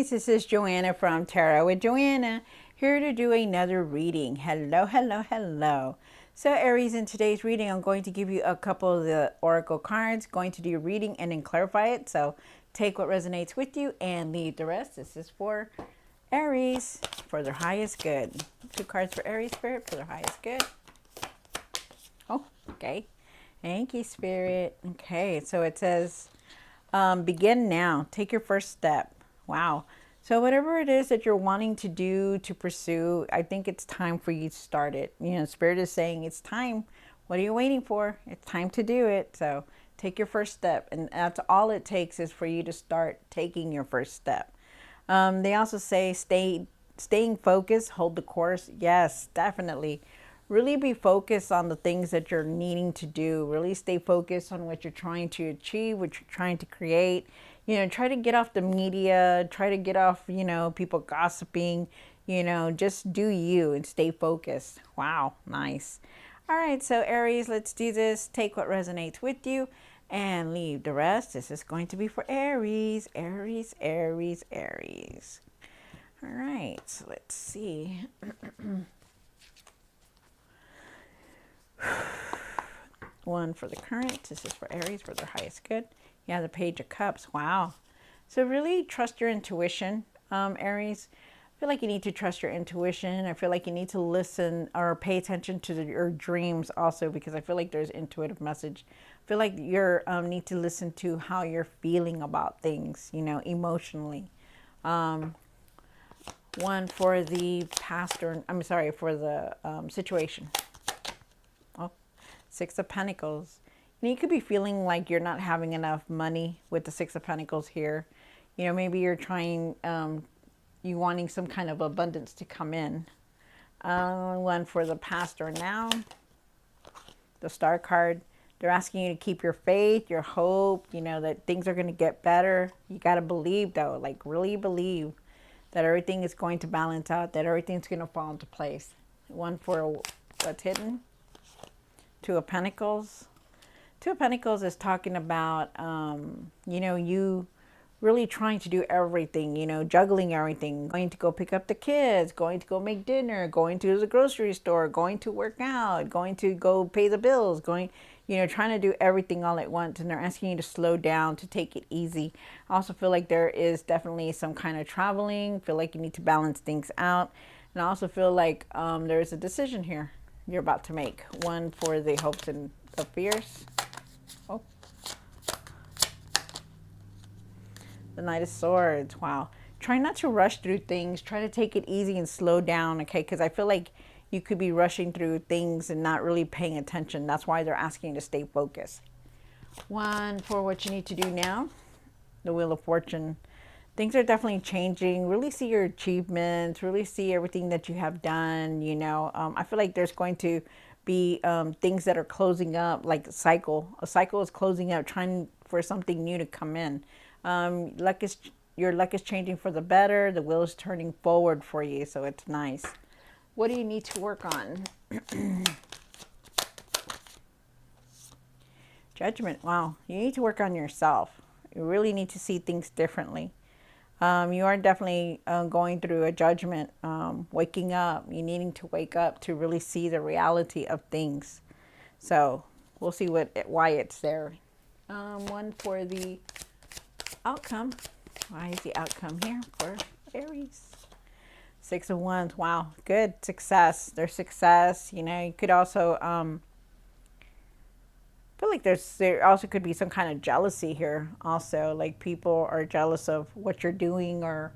Aries, this is Joanna from Tarot with Joanna, here to do another reading. Hello, hello, hello. So Aries, in today's reading, I'm going to give you a couple of the oracle cards, going to do your reading and then clarify it. So take what resonates with you and leave the rest. This is for Aries, for their highest good. 2 cards for Aries, Spirit, for their highest good. Oh, okay. Thank you, Spirit. Okay, so it says, begin now. Take your first step. Wow. So whatever it is that you're wanting to do, to pursue, I think it's time for you to start it. You know, Spirit is saying it's time. What are you waiting for? It's time to do it. So take your first step. And that's all it takes, is for you to start taking your first step. They also say staying focused, hold the course. Yes, definitely. Really be focused on the things that you're needing to do. Really stay focused on what you're trying to achieve, what you're trying to create. You know, try to get off the media, try to get off, you know, people gossiping, you know, just do you and stay focused. Wow, nice. All right, so Aries, let's do this. Take what resonates with you and leave the rest. This is going to be for Aries, Aries, Aries, Aries. All right, so let's see. One for the current. This is for Aries, for their highest good. Yeah, the Page of Cups. Wow. So really trust your intuition, Aries. I feel like you need to trust your intuition. I feel like you need to listen or pay attention to your dreams also, because I feel like there's intuitive message. I feel like you need to listen to how you're feeling about things, you know, emotionally. One for the pastor. I'm sorry, for the situation. Oh, 6 of Pentacles. You know, you could be feeling like you're not having enough money with the 6 of Pentacles here. You know, maybe you're trying, you wanting some kind of abundance to come in. One for the pastor now. The Star card. They're asking you to keep your faith, your hope, you know, that things are going to get better. You got to believe, though, like really believe that everything is going to balance out, that everything's going to fall into place. One for what's hidden. 2 of Pentacles. 2 of Pentacles is talking about, you know, you really trying to do everything, you know, juggling everything, going to go pick up the kids, going to go make dinner, going to the grocery store, going to work out, going to go pay the bills, going, you know, trying to do everything all at once. And they're asking you to slow down, to take it easy. I also feel like there is definitely some kind of traveling. Feel like you need to balance things out. And I also feel like there is a decision here you're about to make. One for the hopes and the fears. Oh. The Knight of Swords. Wow. Try not to rush through things. Try to take it easy and slow down, okay? Because I feel like you could be rushing through things and not really paying attention. That's why they're asking you to stay focused. One for what you need to do now. The Wheel of Fortune. Things are definitely changing. Really see your achievements. Really see everything that you have done. You know, I feel like there's going to be things that are closing up, like a cycle. A cycle is closing up, trying for something new to come in. Your luck is changing for the better. The wheel is turning forward for you, so it's nice. What do you need to work on? Judgment. Wow, you need to work on yourself. You really need to see things differently. You are definitely going through a judgment, waking up. You needing to wake up to really see the reality of things. So we'll see why it's there. One for the outcome. Why is the outcome here for Aries? 6 of Wands. Wow, good success. There's success. You know, you could also feel like there also could be some kind of jealousy here. Also, like people are jealous of what you're doing or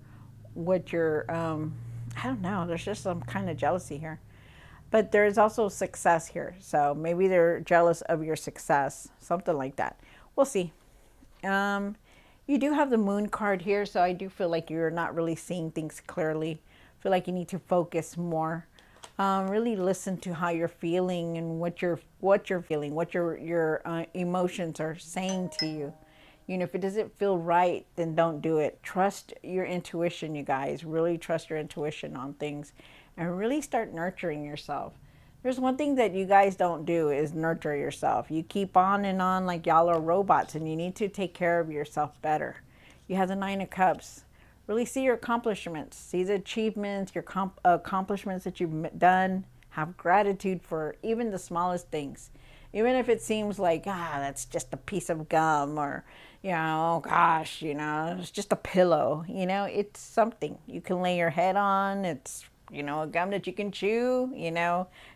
what you're. I don't know. There's just some kind of jealousy here, but there's also success here. So maybe they're jealous of your success, something like that. We'll see. You do have the Moon card here, so I do feel like you're not really seeing things clearly. I feel like you need to focus more. Really listen to how you're feeling and what you're feeling, what your emotions are saying to you. You know, if it doesn't feel right, then don't do it. Trust your intuition, you guys. Really trust your intuition on things, and really start nurturing yourself. There's one thing that you guys don't do is nurture yourself. You keep on and on like y'all are robots, and you need to take care of yourself better. You have the 9 of Cups. Really see your accomplishments, see the achievements, your accomplishments that you've done. Have gratitude for even the smallest things. Even if it seems like, that's just a piece of gum, or, oh gosh, it's just a pillow. It's something you can lay your head on. It's, a gum that you can chew,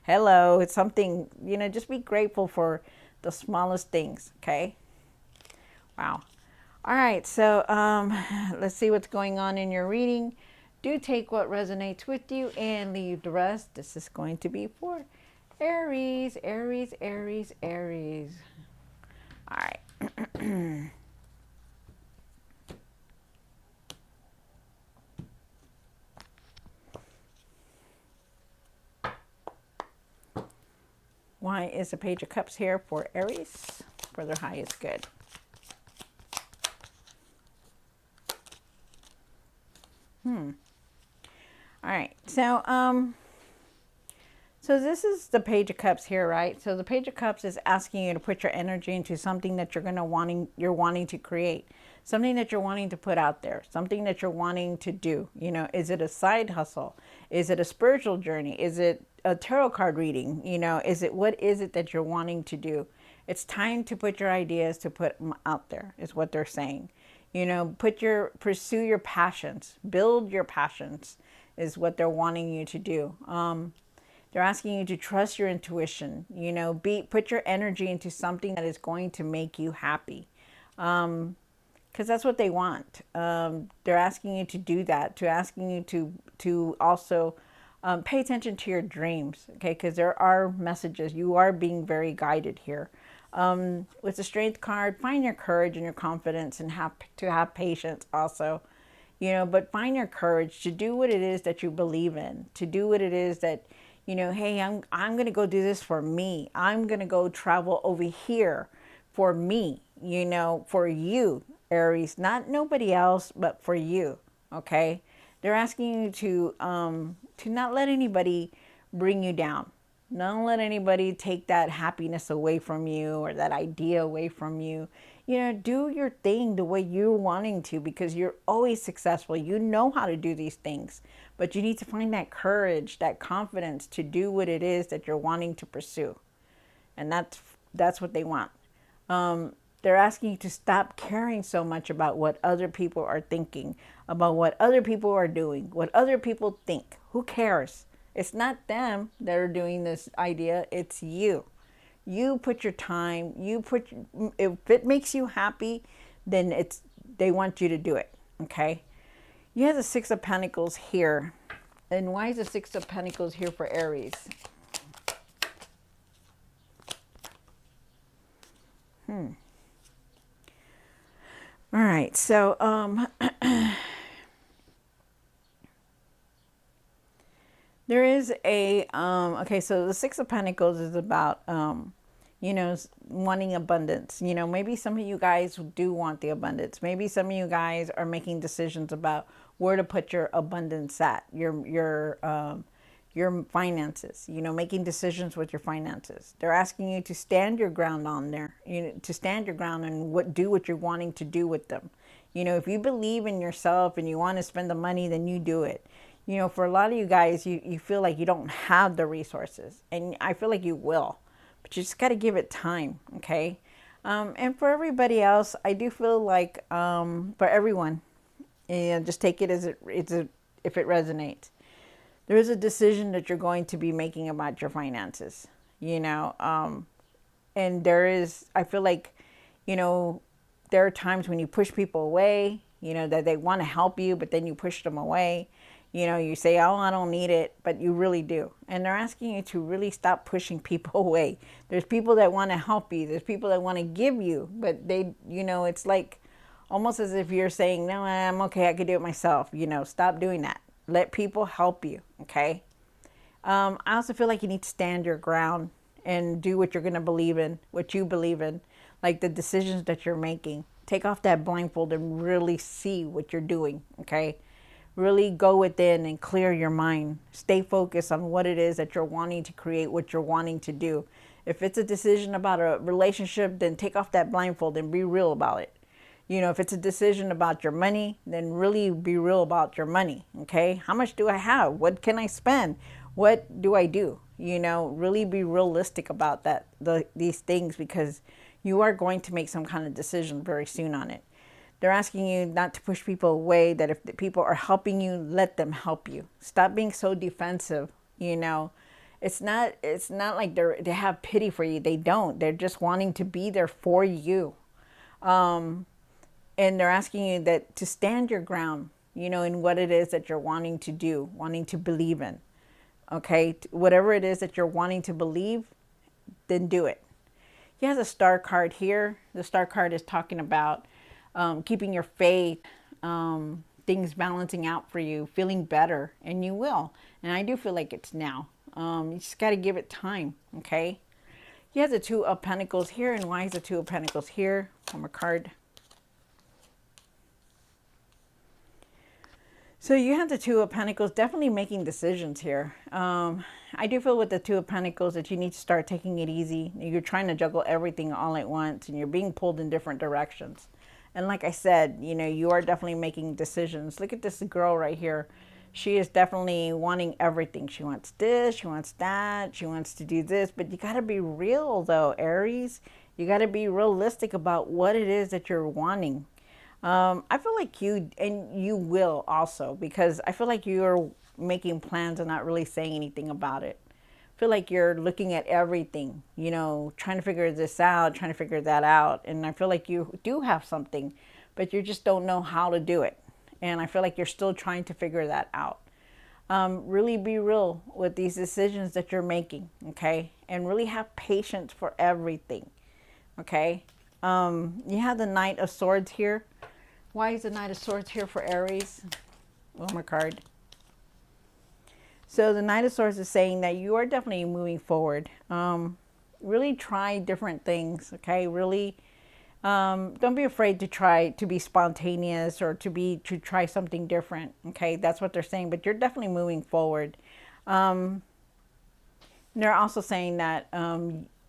hello, it's something, just be grateful for the smallest things, okay? Wow. All right, so let's see what's going on in your reading. Do take what resonates with you and leave the rest. This is going to be for Aries, Aries, Aries, Aries. All right. Why is the Page of Cups here for Aries? For their highest good. All right, so this is the Page of Cups here, right? So the Page of Cups is asking you to put your energy into something that you're wanting to create, something that you're wanting to put out there, something that you're wanting to do. Is it a side hustle? Is it a spiritual journey? Is it a tarot card reading? What is it that you're wanting to do? It's time to put your ideas to put them out there, is what they're saying. Pursue your passions, build your passions, is what they're wanting you to do. They're asking you to trust your intuition, put your energy into something that is going to make you happy. Because that's what they want. They're asking you to do that, asking you to also pay attention to your dreams, okay? Because there are messages. You are being very guided here. With the Strength card, find your courage and your confidence, and have patience also. But find your courage to do what it is that you believe in, to do what it is that, hey, I'm going to go do this for me. I'm going to go travel over here for me, for you, Aries, not nobody else, but for you. Okay. They're asking you to not let anybody bring you down. Don't let anybody take that happiness away from you, or that idea away from you. Do your thing the way you're wanting to, because you're always successful. You know how to do these things, but you need to find that courage, that confidence to do what it is that you're wanting to pursue. And that's what they want. They're asking you to stop caring so much about what other people are thinking, about what other people are doing, what other people think. Who cares? It's not them that are doing this idea. It's you. You put your time. If it makes you happy, then they want you to do it. Okay. You have the Six of Pentacles here. And why is the Six of Pentacles here for Aries? All right, so there is a okay, so the Six of Pentacles is about wanting abundance. Maybe some of you guys do want the abundance. Maybe some of you guys are making decisions about where to put your abundance at, your finances, making decisions with your finances. They're asking you to stand your ground on there, to stand your ground and do what you're wanting to do with them. If you believe in yourself and you want to spend the money, then you do it. For a lot of you guys, you feel like you don't have the resources, and I feel like you will, but you just got to give it time. Okay. And for everybody else, I do feel like, for everyone, just take it as if it resonates. There is a decision that you're going to be making about your finances, and I feel like, there are times when you push people away, that they want to help you, but then you push them away. You say, oh, I don't need it, but you really do. And they're asking you to really stop pushing people away. There's people that want to help you. There's people that want to give you, but it's like almost as if you're saying, no, I'm okay. I could do it myself. Stop doing that. Let people help you. Okay. I also feel like you need to stand your ground and do what you're going to believe in, what you believe in, like the decisions that you're making. Take off that blindfold and really see what you're doing. Okay. Really go within and clear your mind. Stay focused on what it is that you're wanting to create, what you're wanting to do. If it's a decision about a relationship, then take off that blindfold and be real about it. You know, if it's a decision about your money, then really be real about your money. Okay. How much do I have? What can I spend? What do I do? You know, really be realistic about these things, because you are going to make some kind of decision very soon on it. They're asking you not to push people away, that if the people are helping you, let them help you. Stop being so defensive, you know. It's not like they have pity for you. They don't. They're just wanting to be there for you. And they're asking you that to stand your ground, you know, in what it is that you're wanting to do, wanting to believe in. Okay? Whatever it is that you're wanting to believe, then do it. He has a star card here. The star card is talking about keeping your faith, things balancing out for you, feeling better, and you will. And I do feel like it's now. You just got to give it time, okay? He has the Two of Pentacles here, and why is the Two of Pentacles here? One more card. So you have the Two of Pentacles, definitely making decisions here. I do feel with the Two of Pentacles that you need to start taking it easy. You're trying to juggle everything all at once, and you're being pulled in different directions. And like I said, you know, you are definitely making decisions. Look at this girl right here. She is definitely wanting everything. She wants this, she wants that, she wants to do this. But you got to be real, though, Aries. You got to be realistic about what it is that you're wanting. I feel like you will also, because I feel like you're making plans and not really saying anything about it. I feel like you're looking at everything, you know, trying to figure this out, trying to figure that out. And I feel like you do have something, but you just don't know how to do it. And I feel like you're still trying to figure that out. Really be real with these decisions that you're making, okay? And really have patience for everything, okay? You have the Knight of Swords here. Why is the Knight of Swords here for Aries? One more card. So the Knight of Swords is saying that you are definitely moving forward. Really try different things, okay? Really, don't be afraid to try to be spontaneous or to try something different, okay? That's what they're saying, but you're definitely moving forward. They're also saying that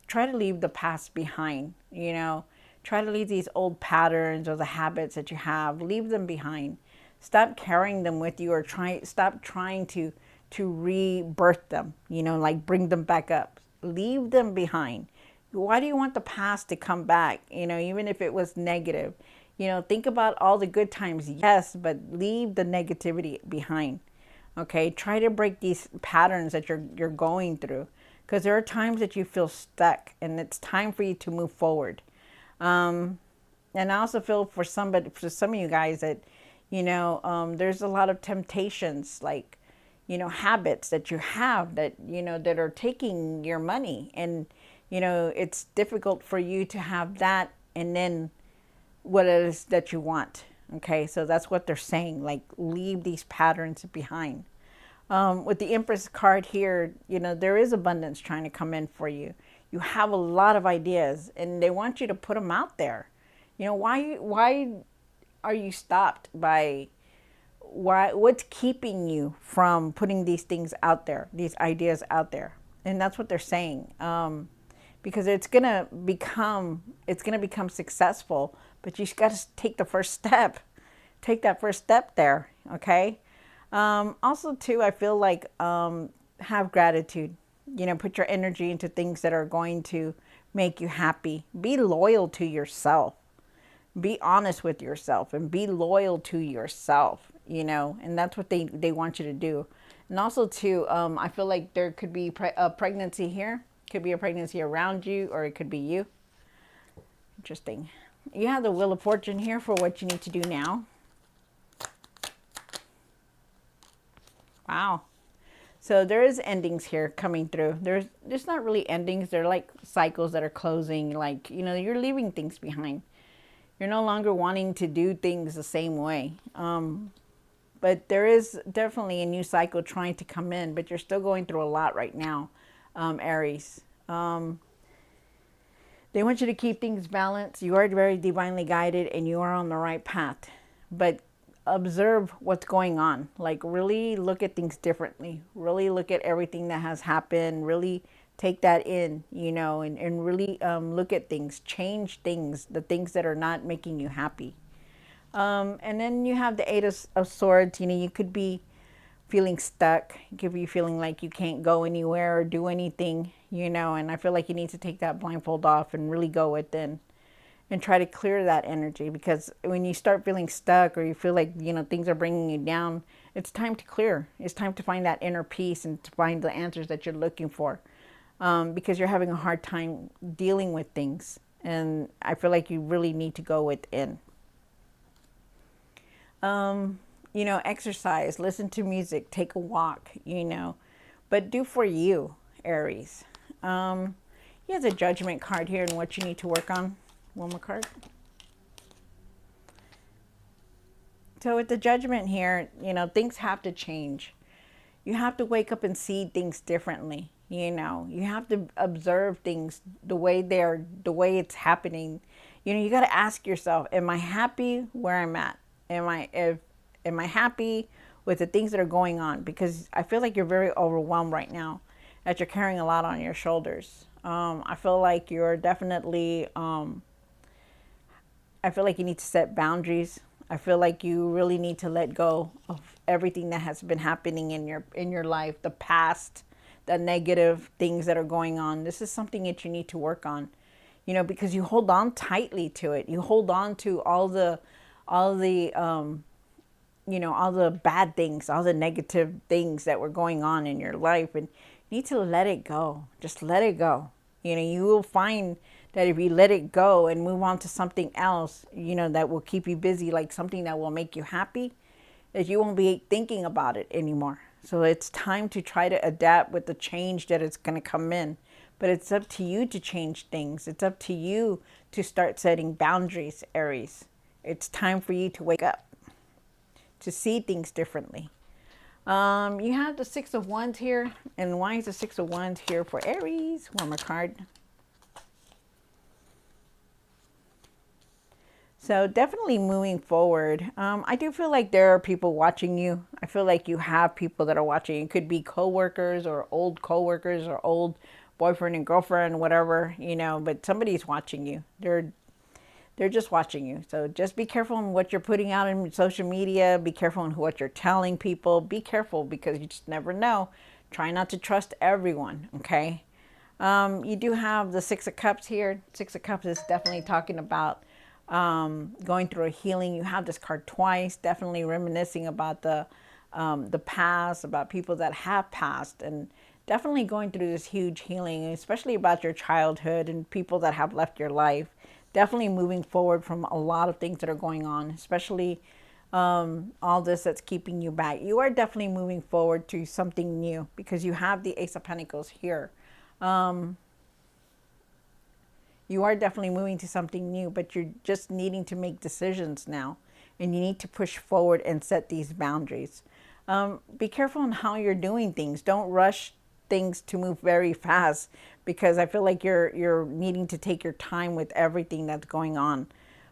try to leave the past behind, you know. Try to leave these old patterns or the habits that you have. Leave them behind. Stop carrying them with you, or stop trying to rebirth them, you know, like bring them back up. Leave them behind. Why do you want the past to come back? You know, even if it was negative. You know, think about all the good times, yes, but leave the negativity behind. Okay, try to break these patterns that you're going through, because there are times that you feel stuck, and it's time for you to move forward. And I also feel for some of you guys that, you know, there's a lot of temptations, like, you know, habits that you have that, you know, that are taking your money, and, you know, it's difficult for you to have that and then what it is that you want. Okay, so that's what they're saying, like leave these patterns behind. With the Empress card here, you know, there is abundance trying to come in for you. You have a lot of ideas, and they want you to put them out there. You know, why are you stopped by what's keeping you from putting these things out there, these ideas out there? And that's what they're saying. Because it's gonna become successful, but you got to take the first step. Take that first step there, okay? Also, too, I feel like have gratitude. You know, put your energy into things that are going to make you happy. Be loyal to yourself. Be honest with yourself and be loyal to yourself, you know, and that's what they want you to do. And also, too, I feel like there could be a pregnancy here. Could be a pregnancy around you, or it could be you. Interesting. You have the Wheel of Fortune here for what you need to do now. Wow. So there is endings here coming through. There's not really endings. They're like cycles that are closing. Like, you know, you're leaving things behind. You're no longer wanting to do things the same way. But there is definitely a new cycle trying to come in, but you're still going through a lot right now, Aries. They want you to keep things balanced. You are very divinely guided, and you are on the right path. But observe what's going on. Like, really look at things differently. Really look at everything that has happened. Really take that in, you know, and really look at things. Change things, the things that are not making you happy. And then you have the Eight of Swords. You know, you could be feeling stuck. It could be feeling like you can't go anywhere or do anything, you know, and I feel like you need to take that blindfold off and really go within and try to clear that energy, because when you start feeling stuck or you feel like, you know, things are bringing you down, it's time to clear. It's time to find that inner peace and to find the answers that you're looking for, because you're having a hard time dealing with things. And I feel like you really need to go within. You know, exercise, listen to music, take a walk, you know, but do for you, Aries. He has a judgment card here and what you need to work on. One more card. So with the judgment here, you know, things have to change. You have to wake up and see things differently. You know, you have to observe things the way they're, the way it's happening. You know, you got to ask yourself, am I happy where I'm at? Am I happy with the things that are going on? Because I feel like you're very overwhelmed right now, that you're carrying a lot on your shoulders. I feel like you're definitely I feel like you need to set boundaries. I feel like you really need to let go of everything that has been happening in your life, the past, the negative things that are going on. This is something that you need to work on. You know, because you hold on tightly to it. You hold on to all the you know, all the bad things, all the negative things that were going on in your life, and you need to let it go. Just let it go. You know, you will find that if you let it go and move on to something else, you know, that will keep you busy, like something that will make you happy, that you won't be thinking about it anymore. So it's time to try to adapt with the change that is going to come in. But it's up to you to change things. It's up to you to start setting boundaries, Aries. It's time for you to wake up, to see things differently. You have the Six of Wands here. And why is the Six of Wands here for Aries? One more card. So definitely moving forward. I do feel like there are people watching you. I feel like you have people that are watching you. It could be coworkers or old coworkers or old boyfriend and girlfriend, whatever, you know, but somebody's watching you. They're just watching you. So just be careful on what you're putting out in social media. Be careful on what you're telling people. Be careful because you just never know. Try not to trust everyone, okay? You do have the Six of Cups here. Six of Cups is definitely talking about going through a healing. You have this card twice, definitely reminiscing about the past, about people that have passed, and definitely going through this huge healing, especially about your childhood and people that have left your life. Definitely moving forward from a lot of things that are going on, especially all this that's keeping you back. You are definitely moving forward to something new because you have the Ace of Pentacles here. You are definitely moving to something new, but you're just needing to make decisions now, and you need to push forward and set these boundaries. Be careful on how you're doing things. Don't rush things to move very fast, because I feel like you're needing to take your time with everything that's going on.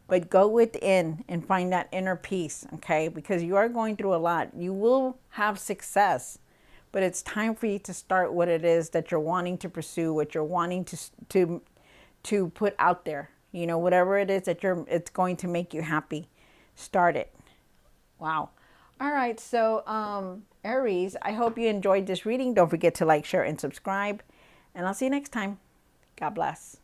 But go within and find that inner peace, okay? Because you are going through a lot. You will have success, but it's time for you to start what it is that you're wanting to pursue, what you're wanting to put out there. You know, whatever it is that it's going to make you happy. Start it. Wow. All right. So, Aries, I hope you enjoyed this reading. Don't forget to like, share, and subscribe. And I'll see you next time. God bless.